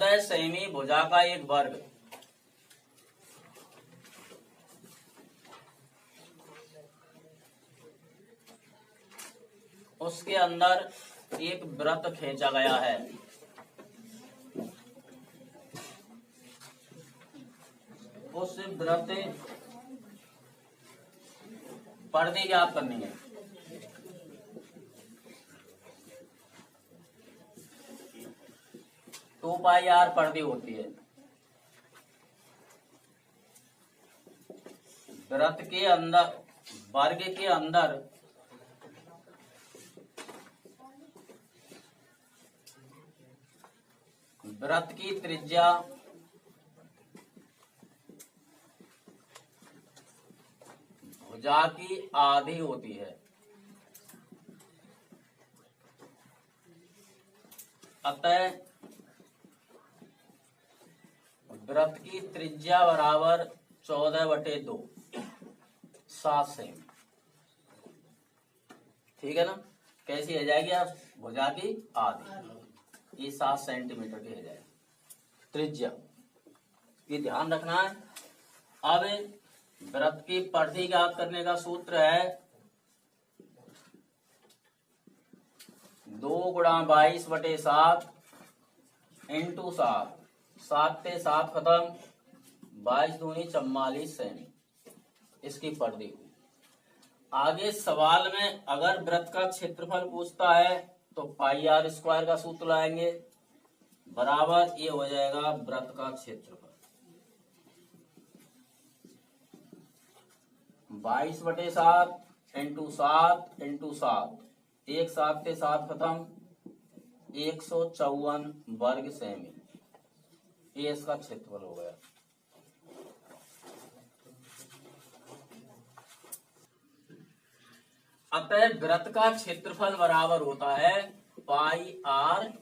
14 semi भुजा का एक वर्ग उसके अंदर एक वृत्त खींचा गया है। उस वृत्त परिधि ज्ञात करनी है। टू पाई आर परिधि होती है। वृत्त के अंदर वर्ग के अंदर वृत्त की त्रिज्या भुजा की आधी होती है। अतः वृत्त की त्रिज्या बराबर 14/2 7 सेमी। ठीक है ना। कैसी हो जाएगी आप भुजा की आधी, ये 7 सेंटीमीटर की हो जाएगी त्रिज्या। ये ध्यान रखना है। अब वृत्त की परिधि ज्ञात करने का सूत्र है 2 × 22/7 इंटू 7। 7 से 7 खत्म, 22 दूनी 44 सेमी इसकी परिधि हुई। आगे सवाल में अगर वृत्त का क्षेत्रफल पूछता है तो पाई आर स्क्वायर का सूत्र लाएंगे, बराबर ये हो जाएगा वृत्त का क्षेत्रफल 22/7 इंटू 7 इंटू 7। 1 7 से 7 खत्म, 154 वर्ग सेमी। ये इसका क्षेत्रफल हो गया। अतः वृत्त का क्षेत्रफल बराबर होता है पाई आर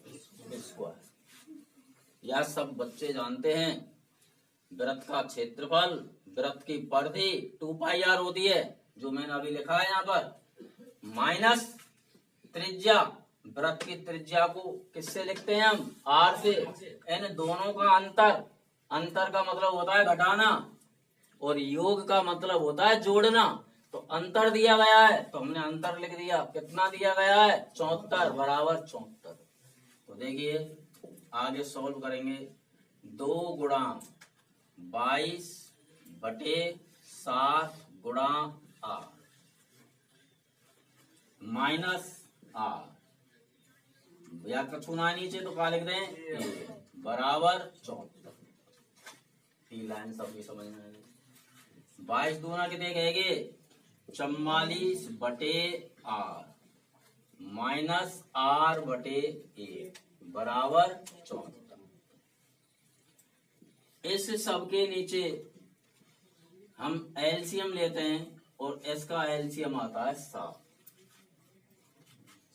स्क्वायर। यह सब बच्चे जानते हैं। वृत्त का क्षेत्रफल, वृत्त की परिधि 2 पाई आर होती है, जो मैंने अभी लिखा है यहाँ पर, माइनस त्रिज्या। वृत्त की त्रिज्या को किससे लिखते हैं हम? आर से। इन दोनों का अंतर, अंतर का मतलब होता है घटाना और योग का मतलब होता है जोड़ना। तो अंतर दिया गया है तो हमने अंतर लिख दिया। कितना दिया गया है? 74 बराबर 74। तो देखिए आगे सॉल्व करेंगे। 2 × 22/7 गुणा आर माइनस आर, या कछु ना नीचे तो क्या लिख दें बराबर 74। तीन लाइन सबकी समझ में आएगी। 22 दूना कितने कहेंगे 44/8 माइनस r/8 बराबर 74। इस सब के नीचे हम एलसीएम लेते हैं और इसका एलसीएम आता है 7।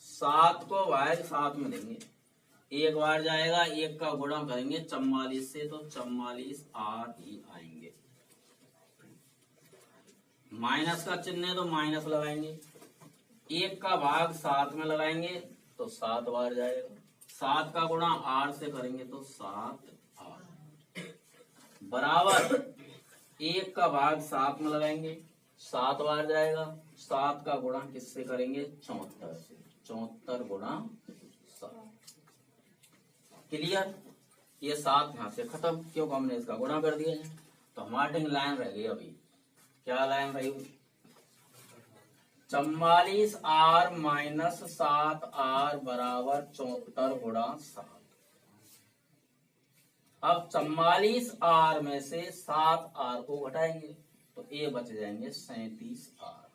7 को बाहर 7 में देंगे, एक बार जाएगा, एक का गुणा करेंगे 44 से तो 44 r ही आएंगे। माइनस का चिन्ह है तो माइनस लगाएंगे, एक का भाग 7 में लगाएंगे तो 7 बार जाएगा। 7 का गुणा r से करेंगे तो 7r बराबर, एक का भाग 7 में लगाएंगे 7 बार जाएगा। 7 का गुणा किससे करेंगे 74 से, 74 गुणा 7। क्लियर। ये 7 यहां से खत्म क्योंकि हमने इसका गुणा कर दिया है। तो हमारी लाइन रह गई अभी, क्या लाइन रही? 44r माइनस 7r बराबर 74 गुणा 7। अब 44r में से 7r को घटाएंगे तो ये बच जाएंगे 37r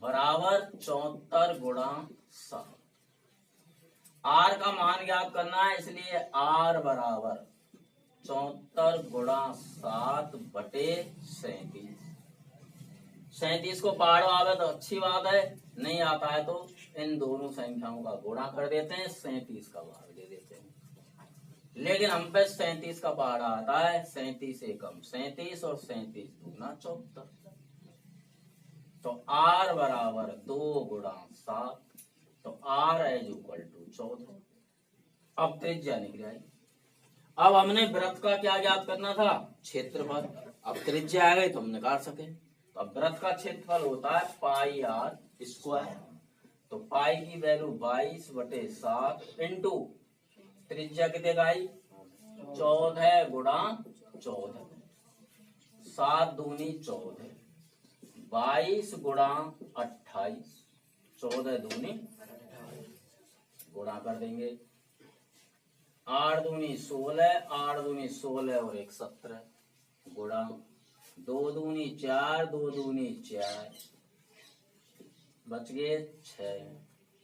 बराबर 74 गुणा 7। r का मान ज्ञात करना है, इसलिए r बराबर 74 गुणा 7/37। 37 को पहाड़ो आवे तो अच्छी बात है, नहीं आता है तो इन दोनों संख्याओं का गुणा कर देते हैं, 37 का भाग दे देते हैं। लेकिन हम पे 37 का पहाड़ा आता है, 37 एकम 37 और 37 दूना 74। तो r बराबर 2 गुणा 7, तो r इज इक्वल टू 14। अब त्रिज्या निकल आई। अब हमने वृत्त का क्या ज्ञात करना था, क्षेत्रफल। अब त्रिज्या आ गई तो हम निकाल सके। तो अब वृत्त का क्षेत्रफल होता है पाई आर स्क्वायर। तो पाई की वैल्यू 22/7 इंटू त्रिज्या कितने का आई 14 गुणा 14, 7 दूनी 14, 22 गुणा 28, 14 दूनी गुणा कर देंगे, 8 दूनी 16, 8 दूनी 16 और 1 17, गुणा 2 दूनी 4, 2 दूनी 4, बच गए 6,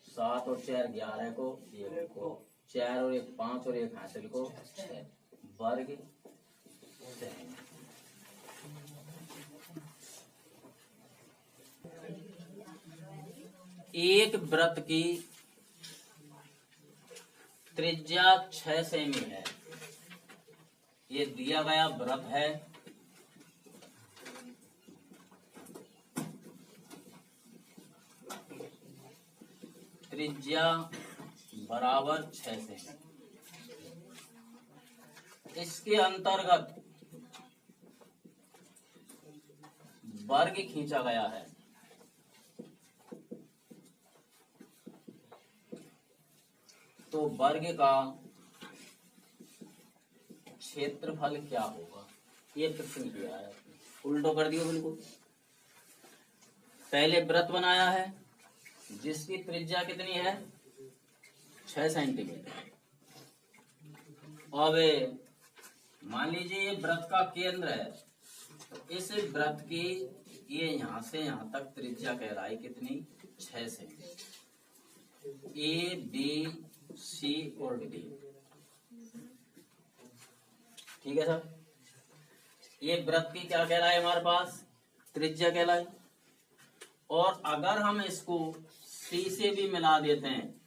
7 और 4 11 को, 1 को, 4 और 1 5 और 1 हासिल को 6 वर्ग सेमी। एक वृत्त की त्रिज्या 6 सेमी है। ये दिया गया वृत्त है। त्रिज्या बराबर 6 सेमी। इसके अंतर्गत वर्ग खींचा गया है। तो वर्ग का क्षेत्रफल क्या होगा, ये प्रश्न किया है। उल्टो कर दिया बिल्कुल। पहले वृत्त बनाया है जिसकी त्रिज्या कितनी है 6 सेंटीमीटर। अब मान लीजिए ये वृत्त का केंद्र है, तो इस वृत्त की ये यहां से यहां तक त्रिज्या कहलाई कितनी 6 सेंटीमीटर। ए बी सी और डी, ठीक है सर। ये वृत्त की क्या कहलाए हमारे पास त्रिज्या कहलाए। और अगर हम इसको सी से भी मिला देते हैं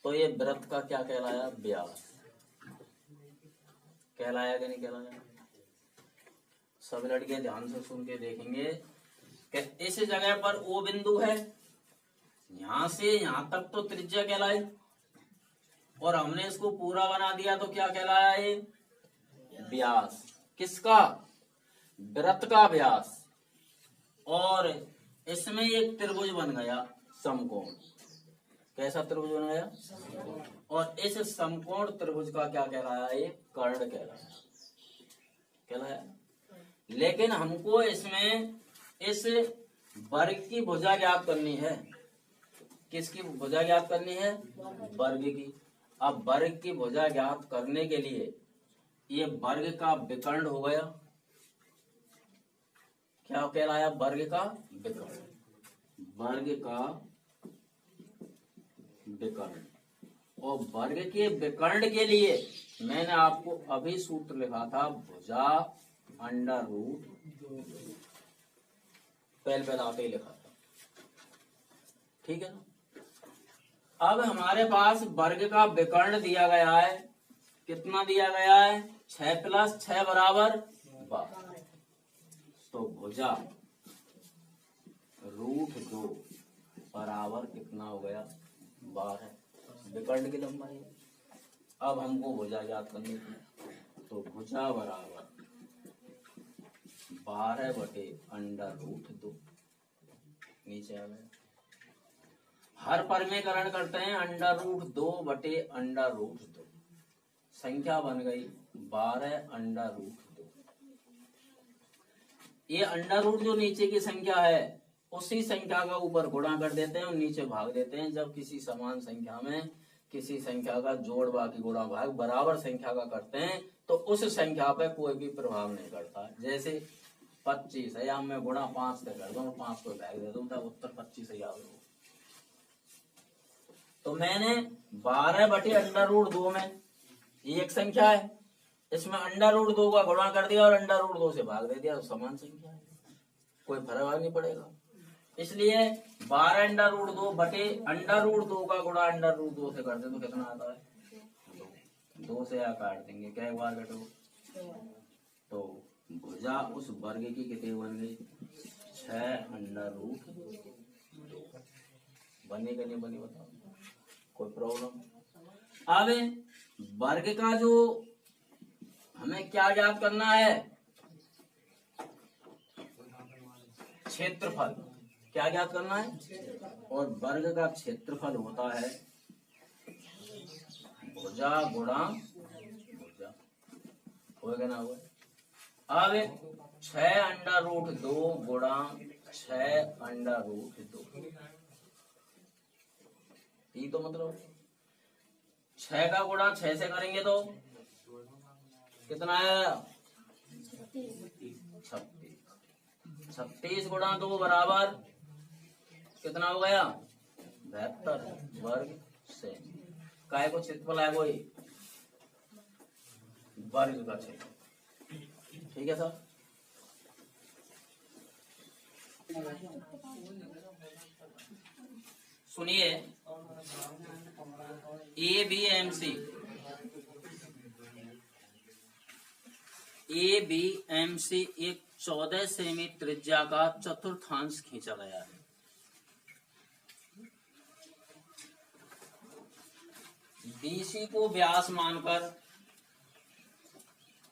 तो ये वृत्त का क्या कहलाया व्यास कहलाया कि नहीं कहलाया। सब लड़के ध्यान से सुन के देखेंगे कि इस जगह पर ओ बिंदु है, यहां से यहां तक तो त्रिज्या कहलाई, और हमने इसको पूरा बना दिया तो क्या कहलाया ये व्यास। किसका वृत्त का व्यास। और इसमें एक त्रिभुज बन गया समकोण। कैसा त्रिभुज बन गया, और इस समकोण त्रिभुज का क्या कहलाया ये कर्ण कहलाया। लेकिन हमको इसमें इस वर्ग की भुजा ज्ञात करनी है। किसकी भुजा ज्ञात करनी है वर्ग की। अब वर्ग की भुजा ज्ञात करने के लिए ये वर्ग का विकर्ण हो गया। क्या कहलाया वर्ग का विकर्ण। वर्ग का विकर्ण। और वर्ग के विकर्ण के लिए मैंने आपको अभी सूत्र लिखा था भुजा अंडर रूट, पहले आते ही लिखा था, ठीक है ना। अब हमारे पास वर्ग का विकर्ण दिया गया है। कितना दिया गया है 6 + 6 = 12। तो भुजा √2 बराबर कितना हो गया 12, विकर्ण की लंबाई। अब हमको भुजा ज्ञात करनी थी, तो भुजा बराबर 12/√2 नीचे आ गया। हर परमीकरण करते हैं √2/√2, संख्या बन गई 12√2। ये अंडर जो नीचे की संख्या है उसी संख्या का ऊपर गुणा कर देते हैं और नीचे भाग देते हैं। जब किसी समान संख्या में किसी संख्या का जोड़ बाकी गुणा भाग बराबर संख्या का करते हैं तो उस संख्या पे कोई भी प्रभाव नहीं पड़ता। जैसे 25 है, या मैं गुणा 5 से कर दूं, 5 को भाग दे दूं तब उत्तर 25 ही आएगा। तो मैंने 12/√2 में ये एक संख्या है, इसमें √2 का गुणा कर दिया और √2 से भाग दे दिया, तो समान संख्या है, कोई फर्क नहीं पड़ेगा। इसलिए 12√2/√2 का गुणा √2 से कर दे तो कितना आता है 2 से या काट देंगे, क्या एक बार घटो। तो भुजा उस वर्ग की कितनी बन गई 6√2 बनी कि नहीं बनी बताओ, कोई प्रॉब्लम। अब वर्ग का जो हमें क्या ज्ञात करना है? क्षेत्रफल। क्या ज्ञात करना है? और वर्ग का क्षेत्रफल होता है भुजा गुणा भुजा। होगा ना? हुआ। अब 6√2 गुणा 6√2, ये तो मतलब 6 का गुणा 6 से करेंगे तो कितना है? 36। 36 गुणा 2 बराबर कितना हो गया? 72 वर्ग सेमी। काय को क्षेत्रफल है कोई? वर्ग का क्षेत्रफल। ठीक है सर। सुनिए, ABMC एक 14 सेमी त्रिज्या का चतुर्थांश खींचा गया है। BC को व्यास मानकर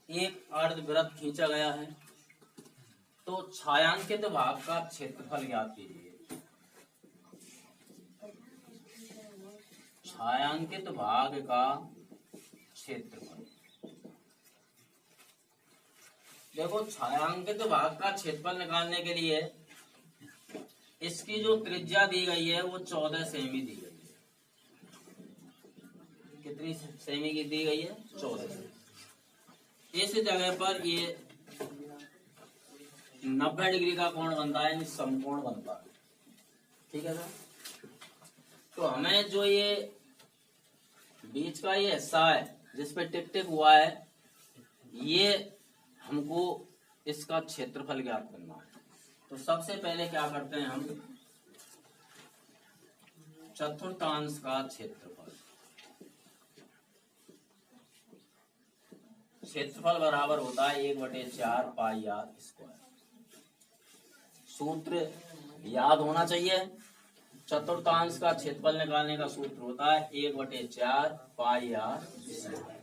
एक अर्धवृत्त खींचा गया है। तो छायांकित भाग का क्षेत्रफल ज्ञात कीजिए। छायांकित भाग का क्षेत्रफल। देखो, छायांकित भाग का क्षेत्रफल निकालने के लिए इसकी जो त्रिज्या दी गई है वो 14 सेमी दी गई है। कितनी सेमी की दी गई है? 14 सेमी। इस जगह पर ये 90 डिग्री का कोण बनता है, यानी समकोण बनता है। ठीक है सर। तो हमें जो ये बीच का ये हिस्सा है जिस पे टिक टिक हुआ है, ये हमको इसका क्षेत्रफल ज्ञात करना है। तो सबसे पहले क्या करते हैं हम? चतुर्थांश का क्षेत्रफल। क्षेत्रफल बराबर होता है 1/4 पाई आर स्क्वायर। सूत्र याद होना चाहिए। चतुर्थांश का क्षेत्रफल निकालने का सूत्र होता है 1/4 pi r square.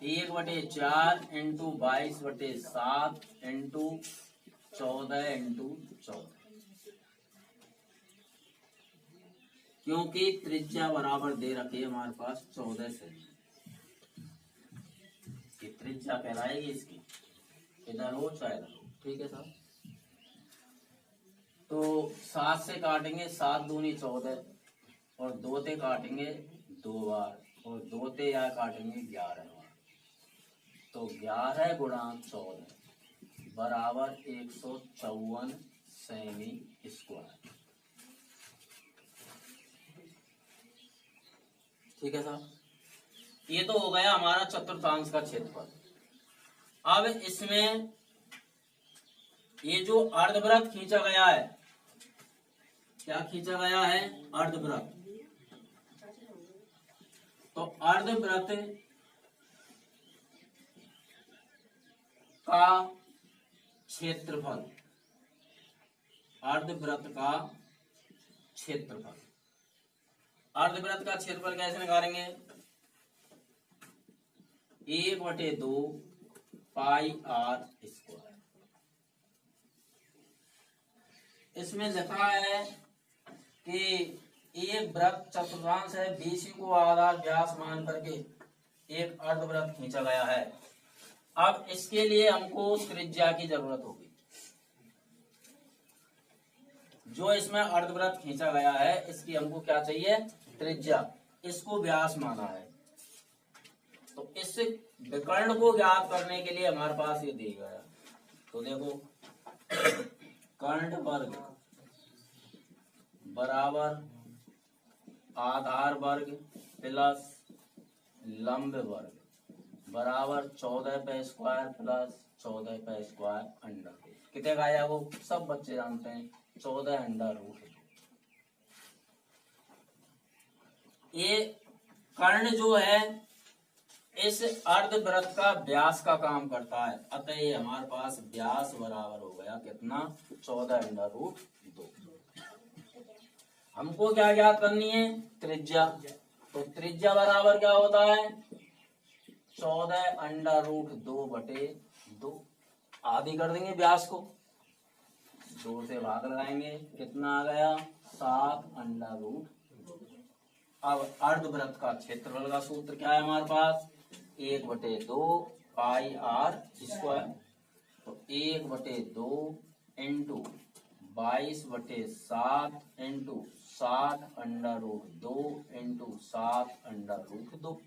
1/4 into 22/7 into 14 into 14। क्योंकि त्रिज्या बराबर दे रखी है हमारे पास 14 सेमी। त्रिज्या कहलाएगी इसकी, इधर हो चाहे इधर हो। ठीक है सर। तो 7 से काटेंगे, 7 दूनी 14, और 2 से काटेंगे 2 बार, और 2 से या काटेंगे 11 बार। तो 11 गुणा 14 बराबर 154 सेमी स्क्वायर। ठीक है साहब। ये तो हो गया हमारा चतुर्थांश का क्षेत्रफल। अब इसमें ये जो अर्धवृत्त खींचा गया है, क्या खींचा गया है? अर्धवृत्त। तो अर्धवृत्त का क्षेत्रफल, अर्धवृत्त का क्षेत्रफल, अर्धवृत्त का क्षेत्रफल कैसे निकालेंगे? 1/2 पाई आर स्क्वायर। इसमें लिखा है कि एक वृत्त चतुर्थांश है, BC को आधार व्यास मान करके एक अर्धवृत्त खींचा गया है। अब इसके लिए हमको त्रिज्या की जरूरत होगी। जो इसमें अर्धवृत्त खींचा गया है इसकी हमको क्या चाहिए? त्रिज्या। इसको व्यास माना है। तो इस विकर्ण को ज्ञात करने के लिए हमारे पास ये दिया गया। तो देखो, कर्ण वर्ग बराबर आधार वर्ग प्लस लंब वर्ग बराबर 14 पे स्क्वायर प्लस 14 पे स्क्वायर अंडर रूट। कितने का आया? वो सब बच्चे जानते हैं, 14 अंडर रूट। ये कर्ण जो है इस अर्धवृत्त का व्यास का काम करता है। अतः ये हमारे पास व्यास बराबर हो गया कितना? 14 अंडर रूट 2। हमको क्या ज्ञात करनी है? त्रिज्या। तो त्रिज्या बराबर क्या होता है 14√2/2। आधी कर देंगे व्यास को, 2 से भाग लगाएंगे, कितना आ गया 7√2। अब अर्धवृत्त का क्षेत्रफल का सूत्र क्या है हमारे पास 1/2 पाई आर स्क्वायर। तो 1/2 इंटू 22/7 इंटू 60√2 इंटू 7√2।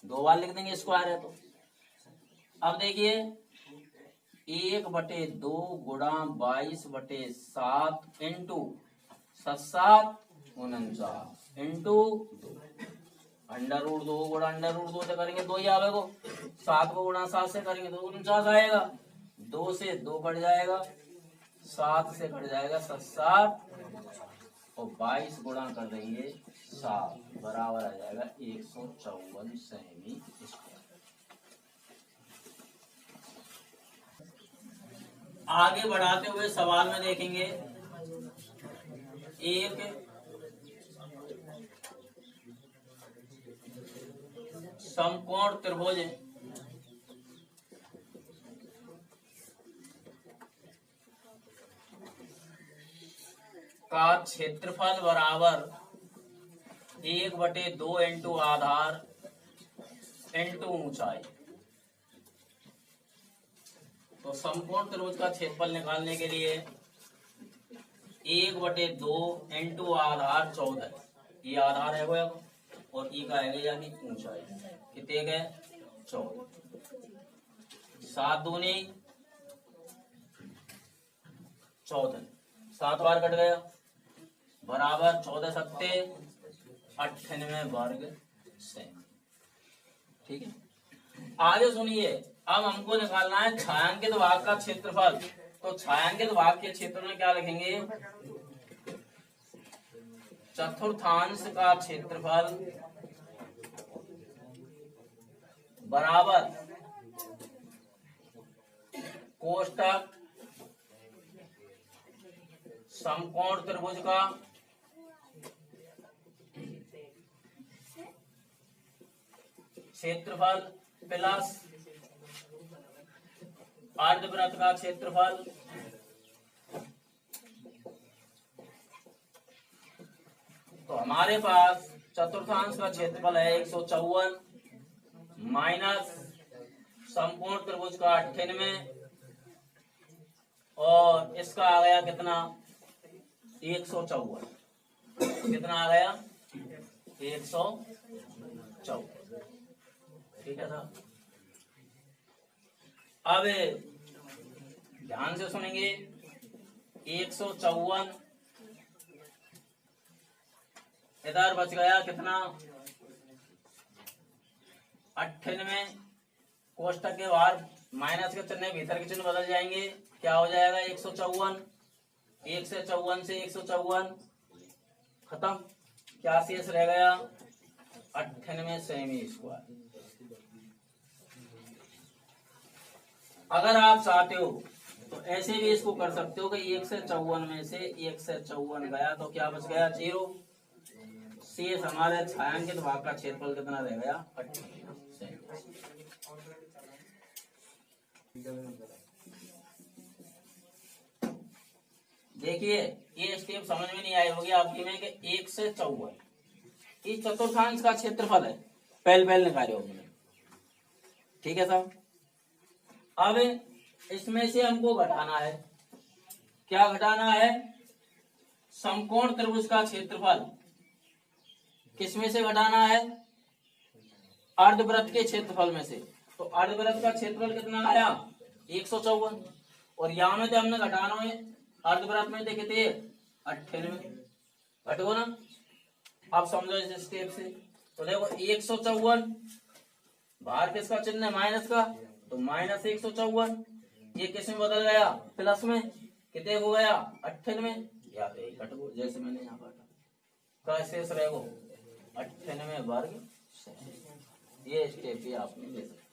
2 बार लिख देंगे, स्क्वायर है तो। अब देखिए 1/2 गुणा 22/7 इंटू 7×7 इंटू 2 गुणा √2 से करेंगे 2 ही आवेगा, 7 को गुणा 7 से करेंगे तो 49 आएगा। 2 से 2 कट जाएगा, 7 से कट जाएगा 7 और 22 गुणा कर देंगे 7 बराबर आ जाएगा 154 सेमी स्क्वायर। आगे बढ़ाते हुए सवाल में देखेंगे एक समकोण त्रिभुज का क्षेत्रफल बराबर 1/2 इंटू आधार इंटू ऊंचाई। तो समकोण त्रिभुज का क्षेत्रफल निकालने के लिए 1/2 इंटू आधार 14, ये आधार है वो और ई का है यानी ऊंचाई, कितने गए 14, 7 दूनी 14, 7 बार कट गया बराबर 14 सत्ते 98 वर्ग सेमी। ठीक है, आगे सुनिए, अब हमको निकालना है छायांकित भाग का क्षेत्रफल। तो छायांकित भाग के क्षेत्र में क्या लिखेंगे चतुर्थांश का क्षेत्रफल बराबर कोष्टक समकोण त्रिभुज का क्षेत्रफल प्लस अर्धवृत्त का क्षेत्रफल तो हमारे पास चतुर्थांश का क्षेत्रफल है 154 माइनस समकोण त्रिभुज का 98 और इसका आ गया कितना 154, कितना आ गया 154। ठीक है साहब, अब ध्यान से सुनेंगे 154 इधर बच गया कितना 98, कोष्टक के बाहर माइनस के चिन्ह भीतर के चिन्ह बदल जाएंगे, क्या हो जाएगा 154, 1 से 54 से 154 खत्म, क्या शेष रह गया 98 सेमी स्क्वायर। अगर आप चाहते हो तो ऐसे भी इसको कर सकते हो कि 1 से 54 में से 1 से 54 गया तो क्या बच गया 0, शेष हमारे छायांकित भाग का क्षेत्रफल कितना रह गया 98। देखिए ये स्टेप समझ में नहीं आई होगी आपकी में कि 1 से 54 ये चतुर्थांश का क्षेत्रफल है, पहले निकाले होंगे। ठीक है साहब, अब इसमें से हमको घटाना है, क्या घटाना है समकोण त्रिभुज का क्षेत्रफल, किसमें से घटाना है अर्धवृत्त के क्षेत्रफल में से। तो अर्धवृत्त का क्षेत्रफल कितना आया 154 और यहाँ में तो हमने घटाना है अर्धवृत्त में देखे थे 98, घटो ना। अब समझो इस स्टेप से, तो देखो 154 बाहर किसका चिन्ह है माइनस का, तो माइनस 154 ये किस में बदल गया प्लस में, कितने हो गया 98, या घटो जैसे मैंने यहाँ काटा, का शेष रहेगा 98 वर्ग। ये स्टेप भी आपने ले सकते।